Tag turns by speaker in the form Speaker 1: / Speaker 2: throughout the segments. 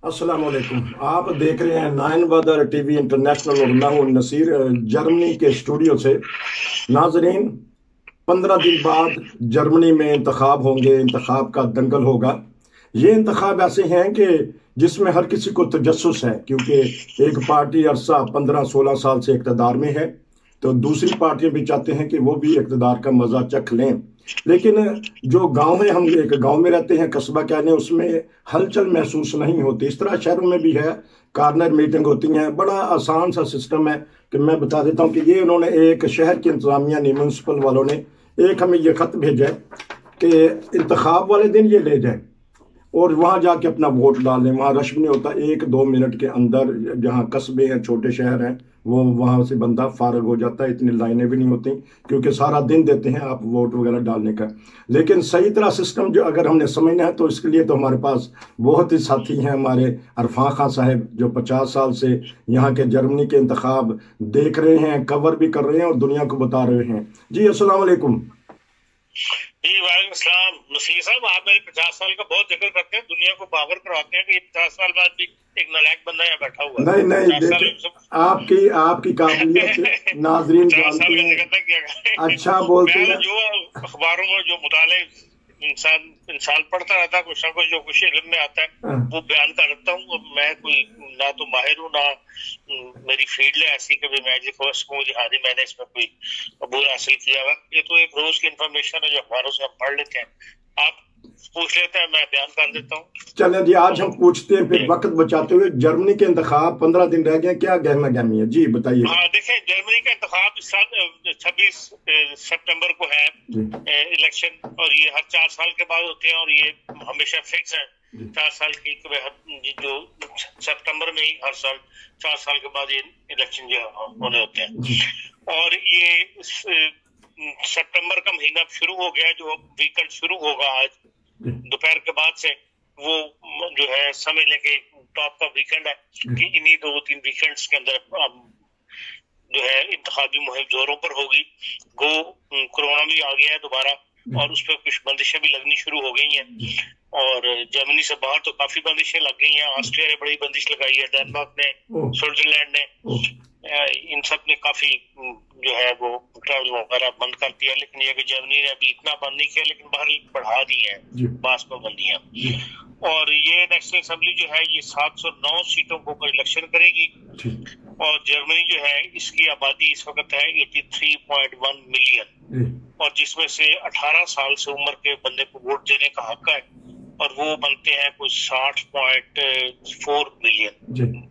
Speaker 1: अस्सलाम वालेकुम। आप देख रहे हैं नाइन बदर टीवी इंटरनेशनल और मैं हूं नसीर जर्मनी के स्टूडियो से। नाजरीन, 15 दिन बाद जर्मनी में इंतखाब होंगे, इंतखाब का दंगल होगा। ये इंतखाब ऐसे हैं कि जिसमें हर किसी को तजस्सुस है, क्योंकि एक पार्टी अरसा 15-16 साल से इक़्तिदार में है, तो दूसरी पार्टियां भी चाहते हैं कि वो भी इक़्तिदार का मजा चख लें। लेकिन जो गांव है, हम एक गांव में रहते हैं, कस्बा क्या ने, उसमें हलचल महसूस नहीं होती। इस तरह शहरों में भी है, कार्नर मीटिंग होती हैं। बड़ा आसान सा सिस्टम है कि मैं बता देता हूँ कि ये उन्होंने एक शहर की इंतजामिया ने, म्यूनसिपल वालों ने एक हमें ये खत भेजा है कि इंतखाब वाले दिन ये ले जाए और वहाँ जाके अपना वोट डाल लें। वहाँ रश भी नहीं होता, 1-2 मिनट के अंदर जहाँ कस्बे हैं, छोटे शहर हैं, वो वहाँ से बंदा फारग हो जाता है। इतनी लाइनें भी नहीं होती, क्योंकि सारा दिन देते हैं आप वोट वगैरह डालने का। लेकिन सही तरह सिस्टम जो अगर हमने समझना है, तो इसके लिए तो हमारे पास बहुत ही साथी हैं। हमारे अरफान खान साहब जो 50 साल से यहाँ के जर्मनी के इंतखाब देख रहे हैं, कवर भी कर रहे हैं और दुनिया को बता रहे हैं। जी अस्सलाम वालेकुम।
Speaker 2: जी वालेकुम सलाम। नसीर साहब, आप मेरे 50 साल का बहुत जिक्र करते हैं, दुनिया को बावर करवाते हैं कि ये 50 साल बाद भी एक नालायक बंदा यहाँ बैठा हुआ है।
Speaker 1: नहीं नहीं,
Speaker 2: 50
Speaker 1: देख,
Speaker 2: साल
Speaker 1: आपकी आपकी काबिलियत नाजरीन
Speaker 2: 50 साल
Speaker 1: जानते
Speaker 2: का
Speaker 1: हैं,
Speaker 2: जिक्र तक किया।
Speaker 1: अच्छा बोलते
Speaker 2: मैं
Speaker 1: हैं।
Speaker 2: जो अखबारों में जो मुताले इंसान पढ़ता रहता है, कुछ ना कुछ जो कुछ इल्म में आता है
Speaker 1: हाँ,
Speaker 2: वो बयान कर देता हूँ। मैं कोई ना तो माहिर हूँ, ना मेरी फील्ड है ऐसी कि मैं जी फर्स्ट हूँ, हाँ जी मैंने इसमें कोई अबूर हासिल किया हुआ। ये तो एक रोज की इंफॉर्मेशन है जो अखबारों से हम पढ़ लेते हैं। आप पूछ लेते हैं, मैं बयान कर देता हूँ।
Speaker 1: चलें जी, आज हम पूछते हैं, फिर वक्त बचाते हुए। जर्मनी के इंतखाब 15 दिन रह गए, क्या गहमा गहमी है? जी बताइएगा।
Speaker 2: हाँ देखें, जर्मनी का इंतखाब इस साल 26 सितंबर को है
Speaker 1: जी
Speaker 2: इलेक्शन, और ये हर 4 साल के बाद होते हैं, और ये हमेशा फिक्स है
Speaker 1: जी
Speaker 2: 4 साल की जो सितंबर में ही हर साल 4 साल के बाद ये इलेक्शन जो होने होते हैं।
Speaker 1: जी
Speaker 2: और ये सितंबर का महीना शुरू हो गया, जो वीकेंड शुरू होगा आज
Speaker 1: जी
Speaker 2: दोपहर के बाद से, वो जो है समझ लें कि टॉप का वीकेंड है कि इन्हीं 2-3 वीकेंड्स के अंदर जो है इंतखाबी मुहिम जोरों पर होगी। गो कोरोना भी आ गया है दोबारा, और उस पर कुछ बंदिशें भी लगनी शुरू हो गई हैं। और जर्मनी से बाहर तो काफी बंदिशें लग गई हैं। ऑस्ट्रिया ने बड़ी बंदिश लगाई है, डेनमार्क ने, स्विट्जरलैंड ने, इन सब ने काफी जो है वो ट्रैवल वगैरह बंद कर दिया। लेकिन ये कि जर्मनी ने अभी इतना बंद नहीं किया, लेकिन बाहर बढ़ा दी है पास पाबंदियां। और ये नेशनल असेंबली जो है ये 709 सीटों को इलेक्शन करेगी। और जर्मनी जो है इसकी आबादी इस वक्त है 83.1 मिलियन, और जिसमें से 18 साल से उम्र के बंदे को वोट देने का हक है, और वो बनते हैं कुछ 60.4 मिलियन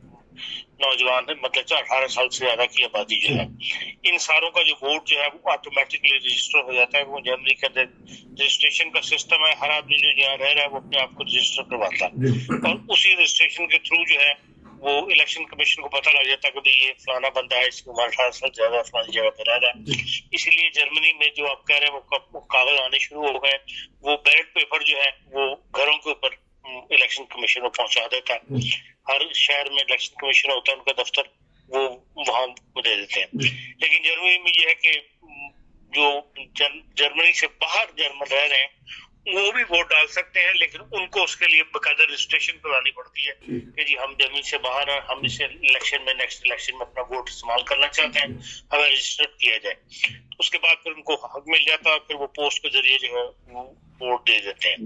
Speaker 2: नौजवान है, मतलब 18 साल से ज्यादा की आबादी जो है। इन सारों का जो वोट जो है वो ऑटोमेटिकली रजिस्टर हो जाता है। वो जर्मनी के अंदर रजिस्ट्रेशन का सिस्टम है, हर आदमी जो यहाँ रह रहा है वो अपने आप को रजिस्टर करवाता है, और उसी रजिस्ट्रेशन के थ्रू जो है वो इलेक्शन कमीशन को पता लग जाता है कि भाई ये फलाना बंदा है, इसकी उम्र 18 साल ज्यादा फलानी जगह पर रह रहा है। इसलिए जर्मनी में जो आप कह रहे हैं वो कागज आने शुरू हो गए। वो बैलेट पेपर जो है वो घरों के ऊपर इलेक्शन कमीशन को पहुंचा देता है। हर शहर में इलेक्शन कमीशन होता है, उनका दफ्तर, वो वहां दे देते हैं। लेकिन जर्मनी में ये है कि जो जर्मनी से बाहर जर्मन रह रहे हैं वो भी वोट डाल सकते हैं, लेकिन उनको उसके लिए बकायदा रजिस्ट्रेशन करवानी पड़ती है कि जी हम जर्मनी से बाहर हैं, हम इस इलेक्शन में, नेक्स्ट इलेक्शन में अपना वोट इस्तेमाल करना चाहते हैं, हमें रजिस्टर किया जाए। उसके बाद फिर उनको हक मिल जाता है, फिर वो पोस्ट के जरिए जो है वो वोट दे देते हैं।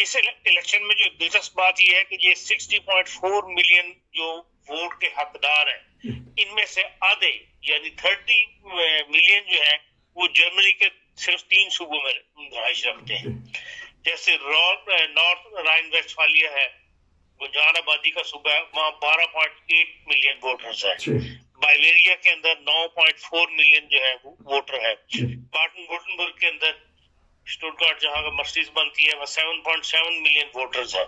Speaker 2: इस इलेक्शन में जो दिलचस्प बात यह है कि ये 60.4 मिलियन जो वोट के हकदार हैं, इनमें से आधे यानी 30 मिलियन जो है वो जर्मनी के सिर्फ 3 सूबों में रहाइश रखते हैं। जैसे नॉर्थ राइन वेस्टफालिया है, वो जहां आबादी का सूबा है, वहाँ 12.8 मिलियन वोटर्स है। बाइवेरिया के अंदर 9.4 मिलियन जो है वो वोटर है। बाटन वुर्टनबर्ग के अंदर, स्टुटगार्ट जहां का मर्सिडीज बनती है, वह 7.7 मिलियन वोटर्स है।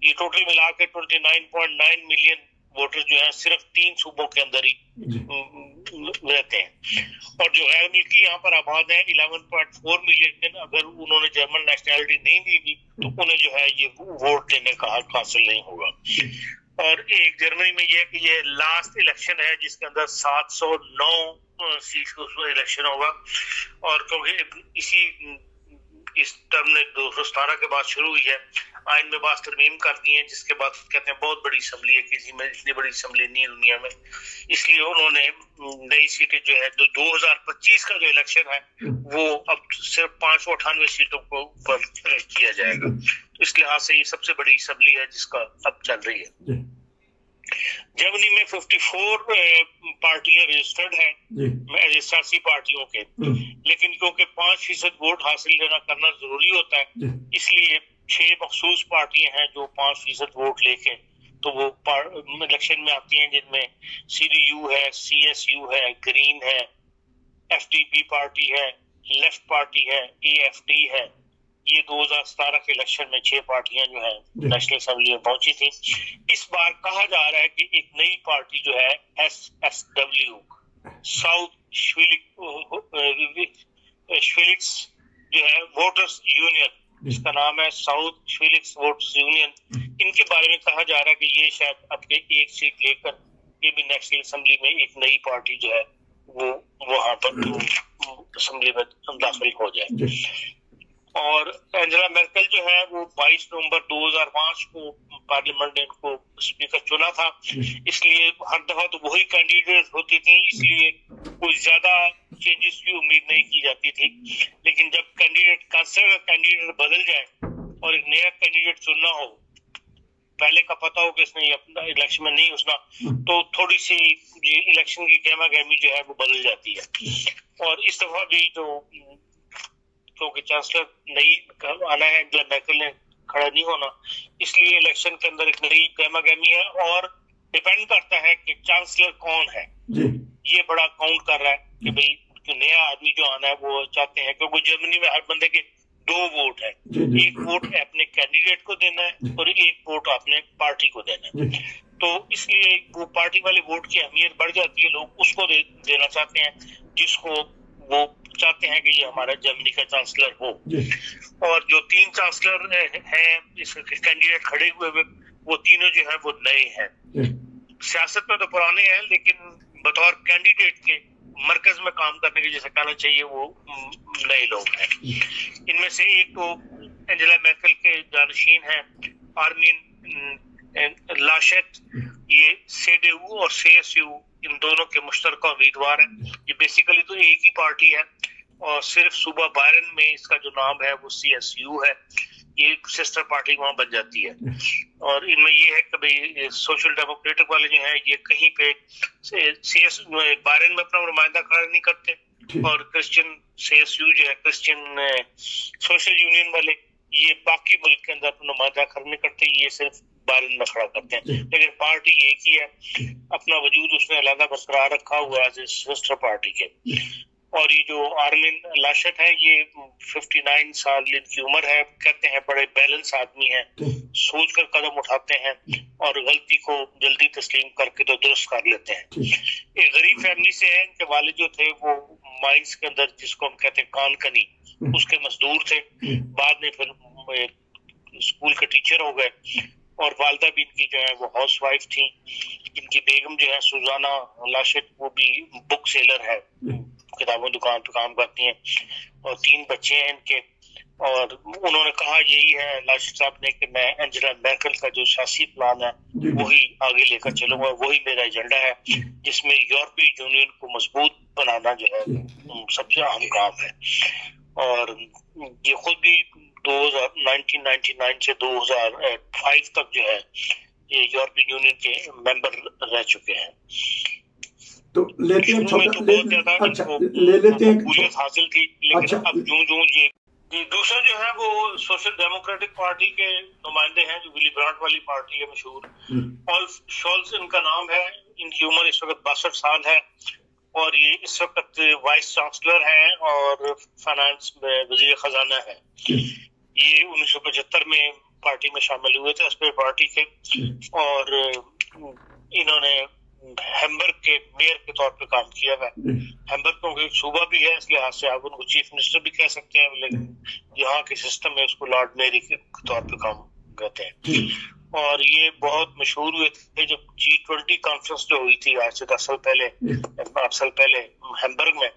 Speaker 2: ये टोटल मिला के 29.9 मिलियन वोटर्स जो है सिर्फ 3 सूबों के अंदर ही रहते हैं। और जो गैर मुल्की यहाँ पर आबाद है 11.4 मिलियन, अगर उन्होंने जर्मन नेशनैलिटी नहीं दी थी तो उन्हें जो है ये वोट देने का हक हासिल नहीं होगा। और एक जर्मनी में ये कि ये लास्ट इलेक्शन है जिसके अंदर 709 सीट को इलेक्शन होगा। और क्योंकि इस टर्म ने 217 के बाद शुरू हुई है, آئین میں بعض ترمیم کر دی ہیں، جس کے بعد کہتے ہیں بہت بڑی اسمبلی ہے، کسی میں اتنی بڑی اسمبلی نہیں ہے دنیا میں، اس لیے انہوں نے نئی سیٹیں جو ہے 2025 کا جو الیکشن ہے وہ اب صرف 598 سیٹوں کو پر کیا جائے گا. اس لحاظ سے یہ سب سے بڑی اسمبلی ہے جس کا اب چل رہی ہے. جرمنی میں 54 پارٹیاں رجسٹرڈ ہیں سیاسی پارٹیوں کے، لیکن کیونکہ 5% ووٹ حاصل کرنا ضروری ہوتا ہے، اس لیے 6 مخصوص پارٹیاں ہیں جو 5% ووٹ لے کے تو وہ الیکشن میں آتی ہیں، جن میں CDU ہے، CSU ہے، گرین ہے، FDP پارٹی ہے، لیفٹ پارٹی ہے، AFD ہے. یہ 2017 کے الیکشن میں 6 پارٹیاں جو ہیں نیشنل اسمبلی میں پہنچی تھیں. اس بار کہا جا رہا ہے کہ ایک نئی پارٹی جو ہے SSW ساؤتھ شویلکس جو ہے ووٹرز یونین، اس کا نام ہے ساؤتھ شویلکس ووٹرز یونین، ان کے بارے میں کہا جا رہا ہے کہ یہ شاید اپنے ایک سیٹ لے کر یہ بھی نیشنل اسمبلی میں ایک نئی پارٹی جو ہے وہ وہاں پر اسمبلی میں داخل ہو جائے. اور اینجلا میرکل جو ہے وہ 22 نومبر 2005 کو پارلیمنٹ نے ان کو اسپیکر چنا تھا، اس لیے ہر دفعہ تو وہی کینڈیڈیٹ ہوتی تھی، اس لیے کوئی زیادہ چینجز کی امید نہیں کی جاتی تھی. لیکن جب کینسر کا کینڈیڈیٹ بدل جائے اور ایک نیا کینڈیڈیٹ چننا ہو، پہلے کا پتا ہو کہ اس نے یہ اپنا الیکشن میں نہیں گھسنا، تو تھوڑی سی الیکشن کی گہما گہمی جو ہے وہ بدل جاتی ہے. اور اس دفعہ بھی جو کیونکہ چانسلر نہیں آنا ہے، اینجلا میرکل نے کھڑا نہیں ہونا، اس لیے الیکشن کے اندر ایک نئی گہما گہمی ہے. اور ڈیپینڈ کرتا ہے کہ چانسلر کون ہے، یہ بڑا کاؤنٹ کر رہا ہے کہ بھئی نیا آدمی جو آنا ہے وہ چاہتے ہیں، کیونکہ جرمنی میں ہر بندے کے 2 ووٹ ہیں، ایک ووٹ اپنے کینڈیڈیٹ کو دینا ہے اور ایک ووٹ اپنے پارٹی کو دینا ہے. تو اس لیے وہ پارٹی والے ووٹ کی اہمیت بڑھ جاتی ہے، لوگ اس کو دینا چاہتے ہیں جس کو وہ چاہتے ہیں کہ یہ ہمارا جرمنی کا چانسلر ہو. اور جو 3 چانسلر ہیں اس کینڈیڈیٹ کھڑے ہوئے وہ تینوں جو ہیں وہ نئے ہیں. سیاست میں تو پرانے ہیں، لیکن بطور کینڈیڈیٹ کے مرکز میں کام کرنے کے جیسے کہنا چاہیے وہ نئے لوگ ہیں. ان میں سے ایک تو اینجلا میرکل کے جانشین ہیں آرمین لاشیت، یہ CDU اور CSU ان دونوں کے مشترکہ امیدوار ہیں. یہ بیسیکلی تو ایک ہی پارٹی ہے، اور صرف صوبہ بائرن میں اس کا جو نام ہے وہ CSU ہے، یہ سسٹر پارٹی وہاں بن جاتی ہے. اور ان میں یہ ہے کہ بھئی سوشل ڈیموکریٹک والے جو ہیں یہ کہیں پہ بائرن میں اپنا نمائندہ کھڑا نہیں کرتے، اور کرسچن CSU جو ہے کرسچن سوشل یونین والے یہ باقی ملک کے اندر اپنا نمائندہ کھڑا نہیں کرتے، یہ صرف بائرن میں کھڑا کرتے ہیں. لیکن پارٹی ایک ہی ہے، اپنا وجود اس نے علیحدہ برقرار رکھا ہوا ہے سسٹر پارٹی کے. اور یہ جو آرمین لاشت ہے یہ 59 سال ان کی عمر ہے، کہتے ہیں بڑے بیلنس آدمی ہیں، سوچ کر قدم اٹھاتے ہیں اور غلطی کو جلدی تسلیم کر کے تو درست کر لیتے ہیں. ایک غریب فیملی سے ہیں، ان کے والد جو تھے وہ مائنز کے اندر جس کو ہم کہتے ہیں کان کنی اس کے مزدور تھے، بعد میں پھر اسکول کے ٹیچر ہو گئے. اور والدہ بھی ان کی جو ہے وہ ہاؤس وائف تھیں. ان کی بیگم جو ہے سوزانا لاشت وہ بھی بک سیلر ہے، کتابوں دکان پہ کام کرتی ہیں، اور 3 بچے ہیں ان کے. اور انہوں نے کہا یہی ہے لاشت صاحب نے کہ میں اینجلا میرکل کا جو سیاسی پلان ہے وہی آگے لے کر چلوں گا، وہی میرا ایجنڈا ہے جس میں یورپی یونین کو مضبوط بنانا جو ہے سب سے اہم کام ہے. اور یہ خود بھی 1999 سے 2005 تک جو ہے یہ یورپی یونین کے ممبر رہ چکے ہیں.
Speaker 1: تو لیتے ہیں
Speaker 2: مقبولیت حاصل تھی، لیکن اب جو یہ دوسرا جو ہے وہ سوشل ڈیموکریٹک پارٹی کے نمائندے ہیں جو ولی برانٹ والی پارٹی ہے مشہور، اولف شولز ان کا نام ہے. ان کی عمر اس وقت 62 سال ہے، اور یہ اس وقت وائس چانسلر ہیں اور فائنانس میں وزیر خزانہ ہے. یہ 1975 میں پارٹی میں شامل ہوئے تھے، اسپیر پارٹی کے، اور انہوں نے ہیمبرگ کے میئر کے طور پہ کام کیا ہے. ہیمبرگ کو ایک صوبہ بھی ہے، اس لحاظ سے آپ ان کو چیف منسٹر بھی کہہ سکتے ہیں، لیکن یہاں کے سسٹم میں اس کو لارڈ میئر کے طور پہ کام کرتے ہیں. اور یہ بہت مشہور ہوئے تھے جب G20 کانفرنس جو ہوئی تھی آج سے 10 سال پہلے 8 سال پہلے ہیمبرگ میں،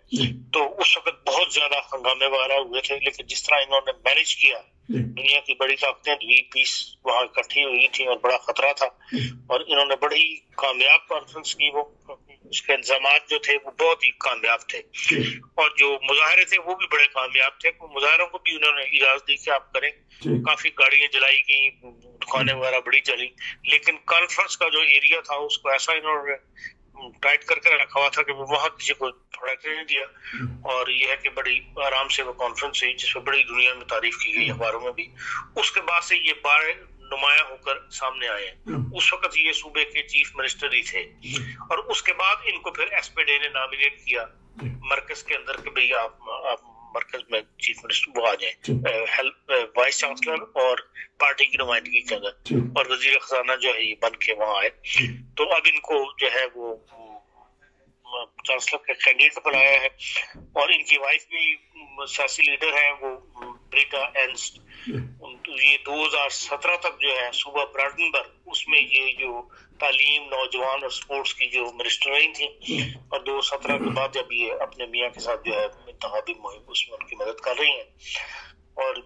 Speaker 2: تو اس وقت بہت زیادہ ہنگامے وغیرہ ہوئے تھے. لیکن جس طرح انہوں نے مینج کیا دنیا کی بڑی طاقتیں G20 وہاں اکٹھی ہوئی تھیں اور بڑا خطرہ تھا، اور انہوں نے بڑی کامیاب کانفرنس کی، وہ اس کے انتظامات جو تھے وہ بہت ہی کامیاب تھے، اور جو مظاہرے تھے وہ بھی بڑے کامیاب تھے، مظاہروں کو بھی انہوں نے اجازت دی کہ آپ کریں، کافی گاڑیاں جلائی گئیں، دکانیں وغیرہ بڑی چلی، لیکن کانفرنس کا جو ایریا تھا اس کو ایسا انہوں نے ٹائٹ کر کے رکھا ہوا تھا کہ وہ وہاں کسی کو تھوڑا نہیں دیا، اور یہ ہے کہ بڑی آرام سے وہ کانفرنس ہوئی جس میں بڑی دنیا میں تعریف کی گئی، اخباروں میں بھی۔ اس کے بعد سے یہ بار نمایاں ہو کر سامنے آئے ہیں۔ اس وقت یہ صوبے کے چیف منسٹر ہی تھے، اور اس کے بعد ان کو پھر SPD نے نامینیٹ کیا مرکز کے اندر کہ بھئی آپ مرکز میں چیف منسٹر وہ آ جائیں، وائس چانسلر اور پارٹی کی نمائندگی کے اندر، اور وزیر خزانہ جو ہے یہ بن کے وہاں آئے۔ تو اب ان کو جو ہے وہ چانسلر کا کینڈیڈیٹ بنایا ہے، اور ان کی وائف بھی سیاسی لیڈر ہیں، وہ بریٹا اینسٹ۔ یہ 2017 تک جو ہے صوبہ برانڈنبرگ اس میں یہ جو تعلیم، نوجوان اور سپورٹس کی جو منسٹر رہی تھیں، اور 2017 کے بعد جب یہ اپنے میاں کے ساتھ جو ہے انتخابی مہم اس میں ان کی مدد کر رہی ہیں، اور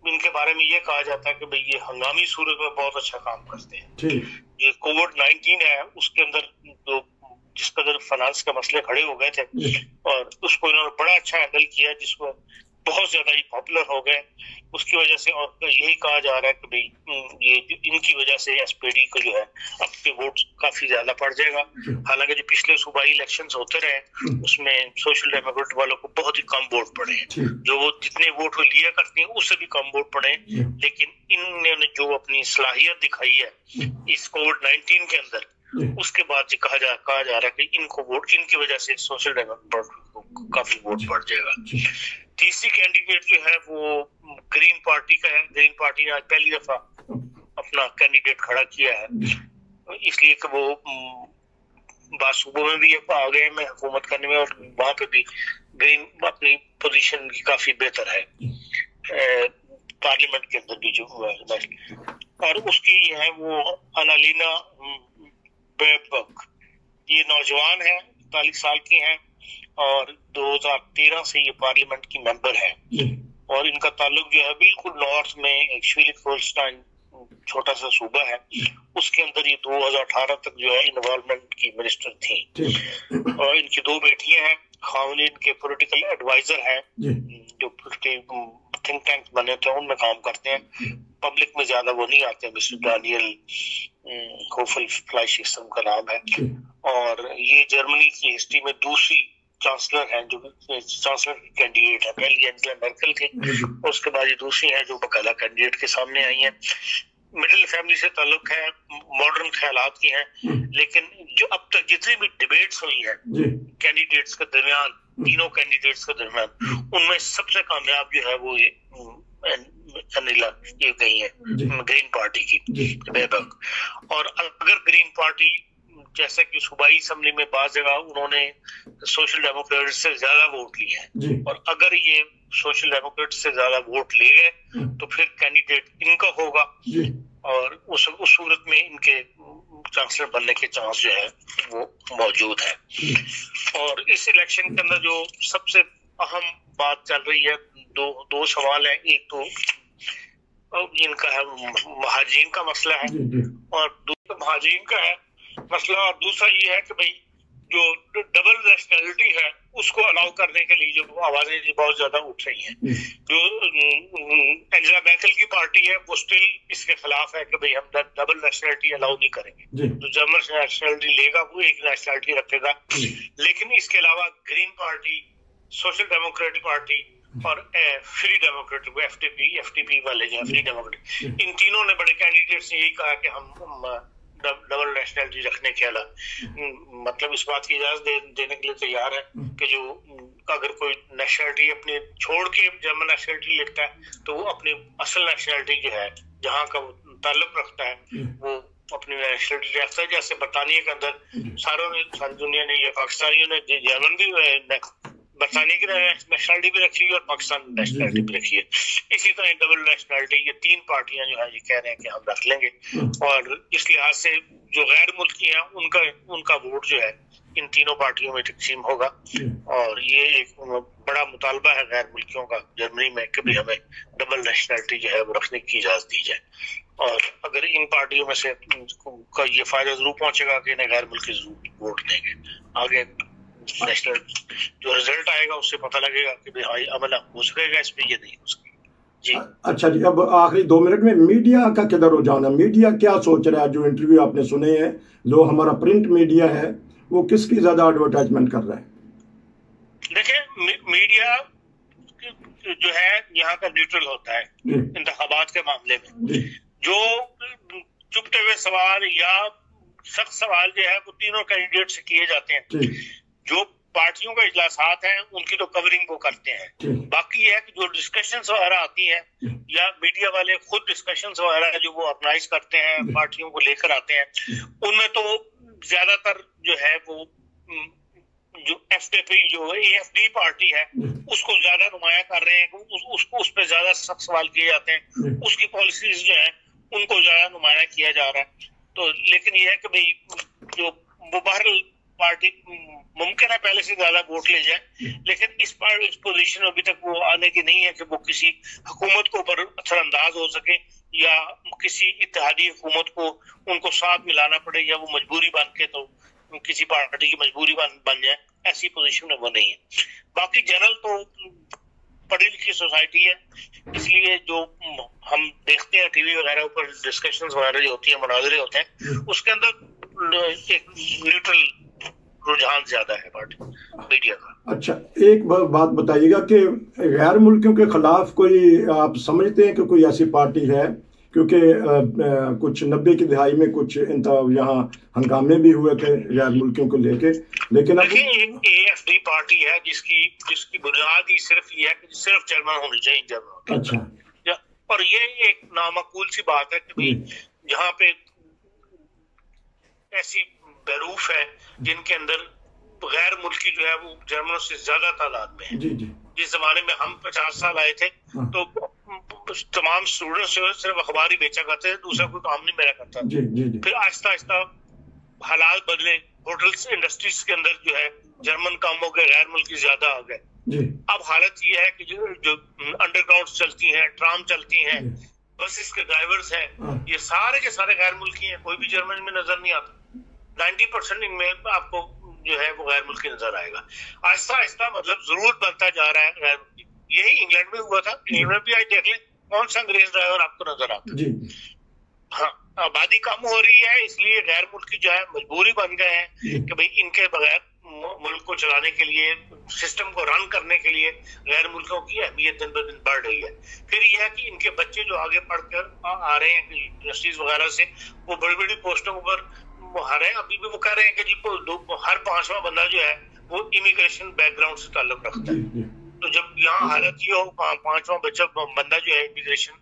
Speaker 2: ان کے بارے میں یہ کہا جاتا ہے کہ بھئی یہ ہنگامی صورت میں بہت اچھا کام کرتے ہیں۔ یہ کووڈ-19 ہے اس کے اندر جو جس قدر فنانس کے مسئلے کھڑے ہو گئے تھے، اور اس کو انہوں نے بڑا اچھا ہینڈل کیا، جس کو بہت زیادہ ہی پاپولر ہو گئے اس کی وجہ سے، اور یہی کہا جا رہا ہے کہ بھئی یہ ان کی وجہ سے SPD کو جو ہے اب کے ووٹ کافی زیادہ پڑ جائے گا۔ حالانکہ جو پچھلے صوبائی الیکشنز ہوتے رہے اس میں سوشل ڈیموکریٹ والوں کو بہت ہی کم ووٹ پڑے ہیں، جو وہ جتنے ووٹ وہ لیا کرتے ہیں اس سے بھی کم ووٹ پڑے ہیں، لیکن انہوں نے جو اپنی صلاحیت دکھائی ہے اس کووڈ-19 کے اندر، اس کے بعد یہ کہا جا رہا ہے کہ ان کو ووٹ ان کی وجہ سے سوشل ڈیموکریٹ کو کافی ووٹ پڑ جائے گا۔ تیسری کینڈیڈیٹ جو ہے وہ گرین پارٹی کا ہے۔ گرین پارٹی نے آج پہلی دفعہ اپنا کینڈیڈیٹ کھڑا کیا ہے، اس لیے کہ وہ بعض صوبوں میں بھی آ گئے میں حکومت کرنے میں، اور وہاں پہ بھی گرین اپنی پوزیشن کی کافی بہتر ہے پارلیمنٹ کے اندر بھی جو ہوا ہے، اور اس کی یہ ہے وہ انالینا بیربک۔ یہ نوجوان ہیں، 40 سال کی ہیں، اور 2013 سے یہ پارلیمنٹ کی ممبر ہے، اور ان کا تعلق جو ہے بالکل نارتھ میں ایک شیلک ہولسٹائن چھوٹا سا صوبہ ہے، اس کے اندر یہ 2018 تک جو ہے انوالومنٹ کی منسٹر تھیں، اور ان کی 2 بیٹیاں ہیں، خاوند ان کے پولیٹیکل ایڈوائزر ہیں، جو تھنک ٹینک بنے تھے ان میں کام کرتے ہیں، پبلک میں زیادہ وہ نہیں آتے، مسٹر ڈینیل ہوفل فلائش قسم کا نام ہے، اور یہ جرمنی کی ہسٹری میں دوسری چانسلر ہیں جو چانسلر کی کینڈیڈیٹ ہے۔ پہلی اینجلا مرکل تھی، اور اس کے بعد یہ دوسری ہیں جو باقاعدہ کینڈیڈیٹ کے سامنے آئی ہیں۔ مڈل فیملی سے تعلق ہے، ماڈرن خیالات کی ہیں، لیکن جو اب تک جتنی بھی ڈیبیٹس ہوئی ہیں کینڈیڈیٹس کے درمیان، تینوں کینڈیڈیٹس کے درمیان، ان میں سب سے کامیاب جو ہے وہ انیلا یہ گئی ہے گرین پارٹی کی بیبک۔ اور اگر گرین پارٹی جیسا کہ صوبائی اسمبلی میں بعض جگہ انہوں نے سوشل ڈیموکریٹ سے زیادہ ووٹ لیے ہیں، اور اگر یہ سوشل ڈیموکریٹ سے زیادہ ووٹ لے گئے تو پھر کینڈیڈیٹ ان کا ہوگا، اور اس صورت میں ان کے چانسلر بننے کے چانس جو ہے وہ موجود ہے۔ اور اس الیکشن کے اندر جو سب سے اہم بات چل رہی ہے، دو سوال ہیں، ایک تو ان کا ہے مہاجرین کا مسئلہ ہے، اور دوسرا مہاجرین کا ہے مسئلہ، اور دوسرا یہ ہے کہ بھئی جو ڈبل نیشنلٹی ہے اس کو الاؤ کرنے کے لیے جو آوازیں بہت زیادہ اٹھ رہی ہیں، جو اینجلا میرکل کی پارٹی ہے وہ سٹل اس کے خلاف ہے کہ بھئی ہم ڈبل نیشنلٹی الاؤ نہیں کریں گے، جو جرمن نیشنلٹی لے گا وہ ایک نیشنلٹی رکھے گا، لیکن اس کے علاوہ green party, social democratic party اور فری ڈیموکریٹک FDP والے جو فری ڈیموکریٹک، ان تینوں نے بڑے کینڈیڈیٹس نے یہی کہا کہ ہم ڈبل نیشنلٹی رکھنے کے علاوہ مطلب اس بات کی اجازت دینے کے لیے تیار ہے کہ جو اگر کوئی نیشنلٹی اپنی چھوڑ کے جرمن نیشنلٹی لکھتا ہے تو وہ اپنی اصل نیشنلٹی جو ہے جہاں کا وہ تعلق رکھتا ہے وہ اپنی نیشنلٹی رکھتا ہے۔ جیسے برطانیہ کے اندر ساری دنیا نے، یہ پاکستانیوں نے جرمن بھی برطانیہ کی نیشنلٹی بھی رکھی ہے اور پاکستان نیشنلٹی بھی رکھی ہے، اسی طرح ڈبل نیشنلٹی یہ 3 پارٹیاں جو ہے یہ کہہ رہے ہیں کہ ہم رکھ لیں گے، اور اس لحاظ سے جو غیر ملکی ہیں ان کا ووٹ جو ہے इन तीनों पार्टियों में तकसीम होगा, और ये एक बड़ा मुतालबा है गैर मुल्कियों का जर्मनी में कि भी हमें डबल नेशनलिटी जो है वो रखने की इजाजत दी जाए। और अगर इन पार्टियों में से का ये फायदा जरूर पहुंचेगा कि इन्हें गैर मुल्की जरूर वोट देंगे। आगे नेशनल जो रिजल्ट आएगा उससे पता लगेगा कि भाई हाँ अमल हो सकेगा इस पे, ये नहीं हो सकेगा। जी
Speaker 1: अच्छा जी, अब आखिरी 2 मिनट में मीडिया का किधर रुझान है? मीडिया क्या सोच रहा है? जो इंटरव्यू आपने सुने हैं, जो हमारा प्रिंट मीडिया है वो किसकी ज्यादा एडवर्टाइजमेंट कर रहा है?
Speaker 2: देखिए, मीडिया जो है यहाँ का न्यूट्रल होता है इंतखाबात के मामले में। जो चुपते हुए सवाल या सख्त सवाल जो है वो तीनों कैंडिडेट से किए जाते हैं। जो पार्टियों का इजलासात हैं उनकी तो कवरिंग वो करते हैं। बाकी ये है कि जो डिस्कशंस वगैरह आती हैं या मीडिया वाले खुद डिस्कशंस वगैरह जो वो ऑर्गेनाइज करते हैं, पार्टियों को लेकर आते हैं, उनमें तो ज्यादातर जो है वो जो एफडीपी जो एएफडी पार्टी है उसको ज्यादा नुमाया कर रहे हैं, उसको उस पर ज्यादा सख्त सवाल किए जाते हैं, उसकी पॉलिसीज जो है उनको ज्यादा नुमाया किया जा रहा है। तो लेकिन ये है कि भाई जो वो बहरहाल पार्टी मुमकिन है पहले से ज्यादा वोट ले जाए, लेकिन इस पोजीशन में अभी तक वो आने की नहीं है कि वो किसी हुकूमत के ऊपर असरअंदाज हो सके या किसी इत्तेहादी हुकूमत को उनको साथ मिलाना पड़े या वो मजबूरी बन के तो किसी पार्टी की मजबूरी बन जाए, ऐसी पोजीशन में वो नहीं है। बाकी जनरल तो पढ़ी लिखी सोसाइटी है, इसलिए जो हम देखते हैं टीवी वगैरह ऊपर डिस्कशंस वगैरह जो होती है, मुनाजरे होते हैं, उसके अंदर एक न्यूट्रल रुझान ज्यादा है पार्टी मीडिया का। अच्छा,
Speaker 1: एक बात बताइएगा कि गैर मुल्कियों के खिलाफ कोई आप समझते हैं कि कोई ऐसी पार्टी है? क्योंकि कुछ 90 की दहाई में कुछ यहाँ हंगामे भी हुए थे गैर मुल्कियों को लेके, लेकिन अब
Speaker 2: एक एएफडी पार्टी है जिसकी बुनियाद ही सिर्फ ये है कि सिर्फ जर्मन होनी चाहिए जर्मन।
Speaker 1: अच्छा,
Speaker 2: और ये एक नामाकूल सी बात है कि भाई जहाँ पे ऐसी बेरूफ है जिनके अंदर गैर मुल्की जो है वो जर्मनों से ज्यादा तादाद में है।
Speaker 1: जी जी।
Speaker 2: जिस जमाने में हम 50 साल आए थे तो तमाम स्टूडेंट्स जो है सिर्फ अखबार ही बेचा करते थे, दूसरा कोई काम नहीं मेरा करता।
Speaker 1: जी जी जी।
Speaker 2: फिर आहिस्ता आहिस्ता हालात बदले, होटल्स इंडस्ट्रीज के अंदर जो है जर्मन काम हो गए, गैर मुल्की ज्यादा आ गए। अब हालत ये है कि जो अंडरग्राउंड चलती हैं, ट्राम चलती हैं, बसेस के ड्राइवर्स हैं, ये सारे के सारे गैर मुल्की हैं, कोई भी जर्मनी में नजर नहीं आता। 90% इनमें आपको जो है वो गैर मुल्की नजर आएगा। आहिस्ता आहिस्ता मतलब जरूर बनता जा रहा है गैर मुल्की। यही इंग्लैंड में हुआ था, इंग्लैंड में भी आज देख लें कौन सा अंग्रेज ड्राइवर आपको नजर आता है। हाँ, आबादी कम हो रही है, इसलिए गैर मुल्की जो है मजबूरी बन गए हैं कि भाई इनके बगैर मुल्क को चलाने के लिए, सिस्टम को रन करने के लिए गैर मुल्कों की अहमियत दिन ब दिन बढ़ रही है। फिर यह है कि इनके बच्चे जो आगे पढ़कर आ रहे हैं यूनिवर्सिटीज वगैरह से, वो बड़ी बड़ी पोस्टों पर आ रहे हैं। अभी भी वो कह रहे हैं कि जी हर 5वां बंदा जो है वो इमिग्रेशन बैकग्राउंड से ताल्लुक रखता है। तो जब यहाँ हालत ये हो 5वां बंदा जो है इमिग्रेशन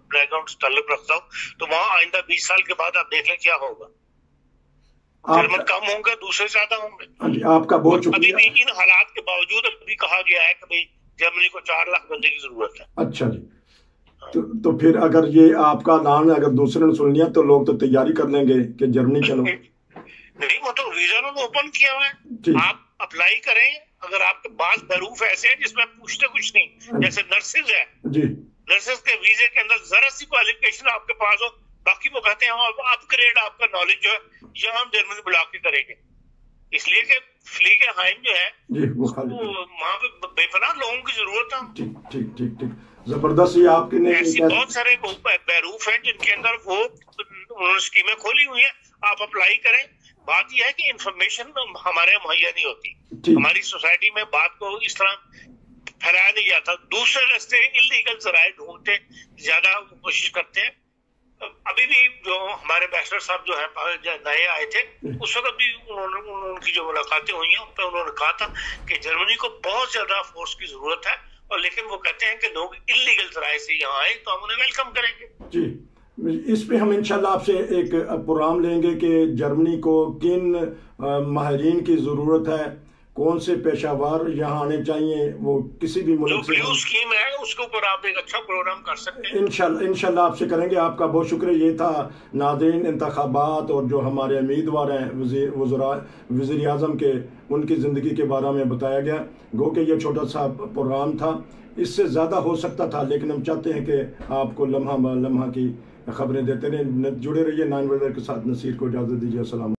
Speaker 2: बैकग्राउंड से ताल्लुक रखता हो, तो वहाँ आइंदा 20 साल के बाद आप देख लें क्या होगा। जर्मन कम होंगे, दूसरे ज्यादा होंगे।
Speaker 1: आपका बहुत शुक्रिया।
Speaker 2: अभी भी इन हालात के बावजूद अभी कहा गया है कि भाई जर्मनी को 4 लाख बंदे की जरूरत है।
Speaker 1: अच्छा जी, तो फिर अगर ये आपका ऐलान अगर दूसरे ने सुन लिया तो लोग तो तैयारी कर लेंगे कि जर्मनी चलो।
Speaker 2: नहीं, वो तो वीजा उन्होंने ओपन किया हुआ है, आप अप्लाई करें। अगर आपके पास बरूफ ऐसे हैं जिसमें पूछते कुछ नहीं, जैसे नर्सेज है जी, नर्सेज के वीजे के अंदर जरा सी क्वालिफिकेशन आपके पास हो, बाकी वो कहते हैं हम अपग्रेड आपका नॉलेज जो है ये हम जर्मनी बुला के करेंगे। इसलिए कि फ्लीगे हाइम जो है वहाँ पे बेपनाह लोगों की जरूरत है।
Speaker 1: ठीक ठीक ठीक, जबरदस्त। ये आपके ने
Speaker 2: ऐसी बहुत सारे बैरूफ हैं जिनके अंदर वो उन्होंने स्कीमें खोली हुई है, आप अप्लाई करें। बात यह है कि इंफॉर्मेशन हमारे मुहैया नहीं होती, हमारी सोसाइटी में बात को इस तरह फैलाया नहीं जाता। दूसरे रास्ते इलीगल जराए ढूंढते ज्यादा कोशिश करते हैं। अभी भी जो हमारे बैचलर साहब जो है नए आए थे, उस वक्त भी उनकी जो मुलाकातें हुई हैं उन पर उन्होंने कहा था कि जर्मनी को बहुत ज्यादा फोर्स की जरूरत है, और लेकिन वो कहते हैं कि लोग इलीगल जराए से यहाँ आए तो हम उन्हें वेलकम करेंगे।
Speaker 1: जी, इस पे हम इंशाल्लाह आपसे एक प्रोग्राम लेंगे कि जर्मनी को किन माहिरीन की ज़रूरत है, کون سے پیشہ ور یہاں آنے چاہیے، وہ کسی بھی
Speaker 2: جو
Speaker 1: ملک سے
Speaker 2: بلیو
Speaker 1: ہوں۔
Speaker 2: اسکیم ہے اس کے اوپر آپ ایک اچھا پروگرام کر سکتے ہیں۔
Speaker 1: انشاءاللہ آپ سے کریں گے۔ آپ کا بہت شکریہ۔ یہ تھا ناظرین انتخابات اور جو ہمارے امیدوار ہیں وزیر اعظم کے، ان کی زندگی کے بارے میں بتایا گیا۔ گو کہ یہ چھوٹا سا پروگرام تھا، اس سے زیادہ ہو سکتا تھا، لیکن ہم چاہتے ہیں کہ آپ کو لمحہ بہ لمحہ کی خبریں دیتے رہیں۔ جڑے رہیے 9 ویدر کے ساتھ۔ نصیر کو اجازت دیجیے، السلام۔